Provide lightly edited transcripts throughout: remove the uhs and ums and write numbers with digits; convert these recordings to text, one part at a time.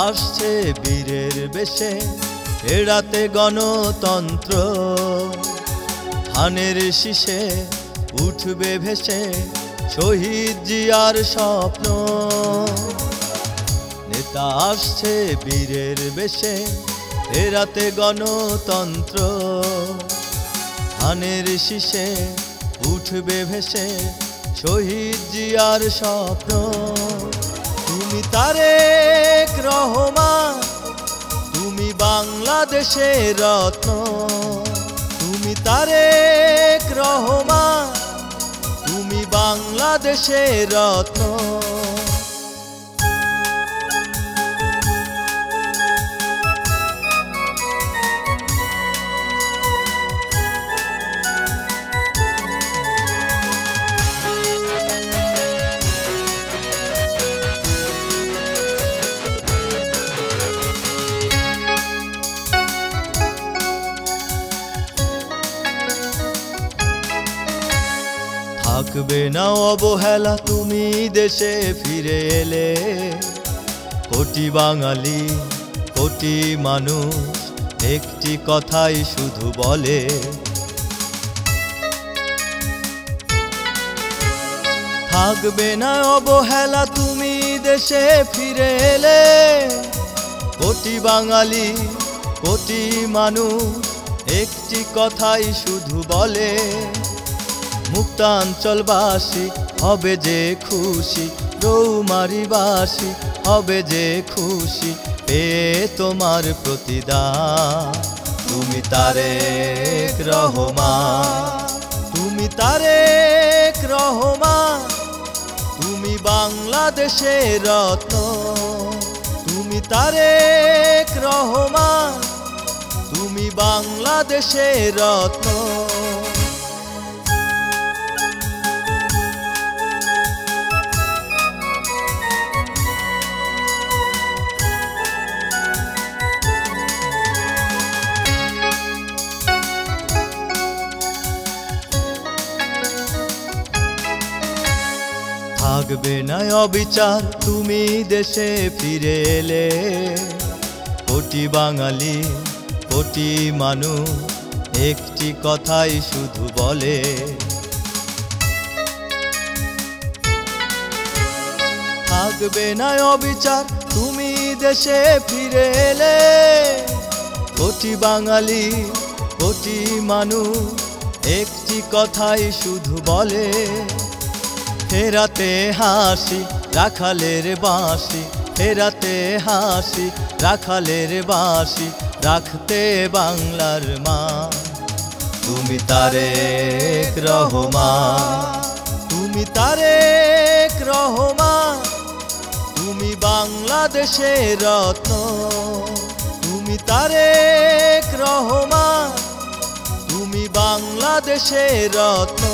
আসছে বীরের বেশে, এড়াতে গণতন্ত্র। ধানের শীষে উঠবে ভেসে শহীদ জিয়ার স্বপ্ন। নেতা আসছে বীরের বেশে, এড়াতে গণতন্ত্র। ধানের শীষে উঠবে ভেসে শহীদ জিয়ার স্বপ্ন। তুমি তারেক রহমান, তুমি বাংলাদেশের রত্ন। তুমি তারেক রহমান, তুমি বাংলাদেশের রত্ন। থাকবে না অবহেলা তুমি দেশে ফিরে এলে। কোটি বাঙালি, কোটি মানুষ একটি কথাই শুধু বলে। থাকবে না অবহেলা তুমি দেশে ফিরে এলে। কোটি বাঙালি, কোটি মানুষ একটি কথাই শুধু বলে। মুক্তাঞ্চলবাসী হবে যে খুশি, রৌমারীবাসী হবে যে খুশি পেয়ে তোমার প্রতিদান। তুমি তারেক রহমান, তুমি তারেক রহমান, তুমি বাংলাদেশের রত্ন। তুমি তারেক রহমান, তুমি বাংলাদেশের রত্ন। থাকবে না অবিচার তুমি দেশে ফিরে এলে। কোটি বাঙালি, কোটি মানুষ একটি কথাই শুধু বলে। থাকবে না অবিচার তুমি দেশে ফিরে এলে। কোটি বাঙালি, কোটি মানুষ একটি কথাই শুধু বলে। ফেরাতে হাসি রাখালের বাঁশি, ফেরাতে হাসি রাখালের বাঁশি, রাখতে বাংলার মা। তুমি তারেক রহমান, তুমি তারেক রহমান, তুমি বাংলাদেশের রত্ন। তুমি তারেক রহমান, তুমি বাংলাদেশের রত্ন।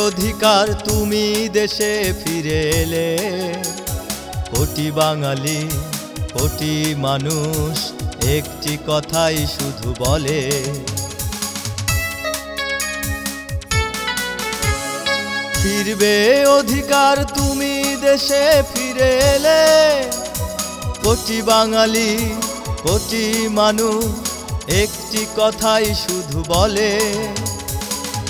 অধিকার তুমি দেশে ফিরে এলে। কোটি বাঙালি, কোটি মানুষ একটি কথাই শুধু বলে। ফিরবে অধিকার তুমি দেশে ফিরে এলে। কোটি বাঙালি, কোটি মানুষ একটি কথাই শুধু বলে।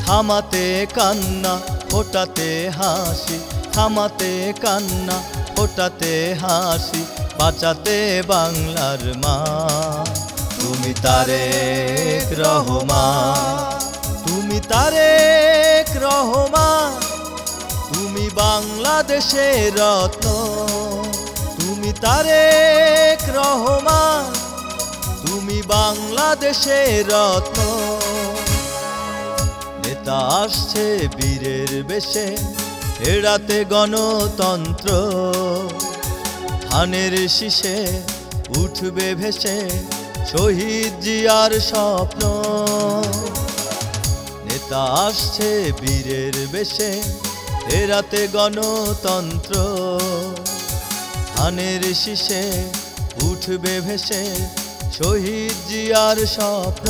থামাতে কান্না, ফোটাতে হাসি, থামাতে কান্না, ফোটাতে হাসি, বাঁচাতে বাংলার মা। তুমি তারেক রহমান, তুমি তারেক রহমান, তুমি বাংলাদেশের রত্ন। তুমি তারেক রহমান, তুমি বাংলাদেশের রত্ন। নেতা আসছে বীরের বেশে, এড়াতে গণতন্ত্র। ধানের শীষে উঠবে ভেসে শহীদ জিয়ার স্বপ্ন। নেতা আসছে বীরের বেশে, এড়াতে গণতন্ত্র। ধানের শীষে উঠবে ভেসে শহীদ জিয়ার স্বপ্ন।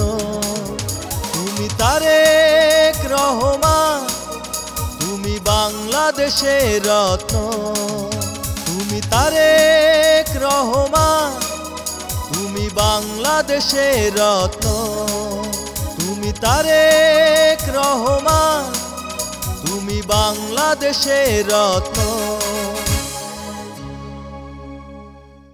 তুমি তারেক রহমান, তুমি বাংলাদেশের রত্ন। তুমি তারেক রহমান, তুমি বাংলাদেশের রত্ন। তুমি তারেক রহমান, তুমি বাংলাদেশের রত্ন।